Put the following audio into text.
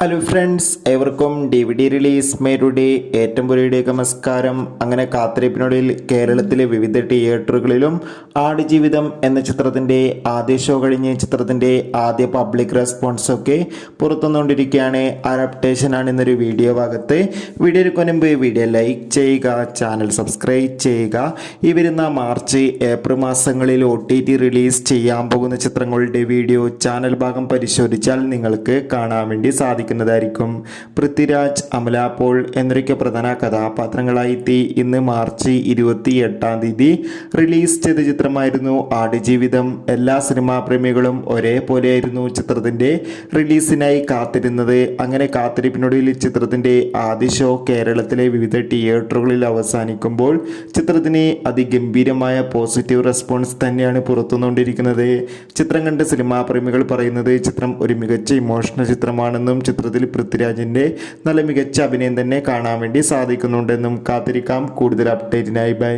Hello friends, ഏവർക്കും DVD release മേരുടെ ഏറ്റവും പുതിയ നമസ്കാരം. അങ്ങനെ കാത്തിരിപ്പിനൊടുവിൽ കേരളത്തിലെ വിവിധ തിയേറ്ററുകളിലും ആടുജീവിതം എന്ന ചിത്രത്തിൻ്റെ ആദ്യ ഷോ കഴിഞ്ഞ് ചിത്രത്തിൻ്റെ ആദ്യ പബ്ലിക് റെസ്പോൺസ് ഒക്കെ പുറത്തുവന്നുകൊണ്ടിരിക്കുകയാണ്. അപ്ഡേഷനാണ് ഇന്നൊരു വീഡിയോ ഭാഗത്ത്. വീഡിയോയ്ക്ക് മുൻപ് വീഡിയോ ലൈക്ക് ചെയ്യുക, ചാനൽ സബ്സ്ക്രൈബ് ചെയ്യുക. ഈ വരുന്ന മാർച്ച് ഏപ്രിൽ മാസങ്ങളിൽ OTT റിലീസ് ചെയ്യാൻ പോകുന്ന ചിത്രങ്ങളുടെ വീഡിയോ ചാനൽ ഭാഗം പരിശോധിച്ചാൽ നിങ്ങൾക്ക് കാണാൻ വേണ്ടി സാധിക്കും. പൃഥ്വിരാജ്, അമല പോൾ എന്നൊക്കെ പ്രധാന കഥാപാത്രങ്ങളായി ഇന്ന് മാർച്ച് 28 റിലീസ് ചെയ്ത ചിത്രമായിരുന്നു ആടുജീവിതം. എല്ലാ സിനിമാ പ്രേമികളും ഒരേപോലെയായിരുന്നു ചിത്രത്തിന്റെ റിലീസിനായി കാത്തിരുന്നത്. അങ്ങനെ കാത്തിരിപ്പിനൊടുവിൽ ചിത്രത്തിന്റെ ആദ്യ ഷോ കേരളത്തിലെ വിവിധ തിയേറ്ററുകളിൽ അവസാനിക്കുമ്പോൾ ചിത്രത്തിന് അതിഗംഭീരമായ പോസിറ്റീവ് റെസ്പോൺസ് തന്നെയാണ് പുറത്തുവന്നുകൊണ്ടിരിക്കുന്നത്. ചിത്രം കണ്ട സിനിമാ പ്രേമികൾ പറയുന്നത് ചിത്രം ഒരു മികച്ച ഇമോഷണൽ ചിത്രമാണെന്നും ചിത്രത്തിൽ പൃഥ്വിരാജിന്റെ നല്ല മികച്ച അഭിനയം തന്നെ കാണാൻ വേണ്ടി സാധിക്കുന്നുണ്ടെന്നും. കാത്തിരിക്കാം കൂടുതൽ അപ്ഡേറ്റിനായി. ബൈ.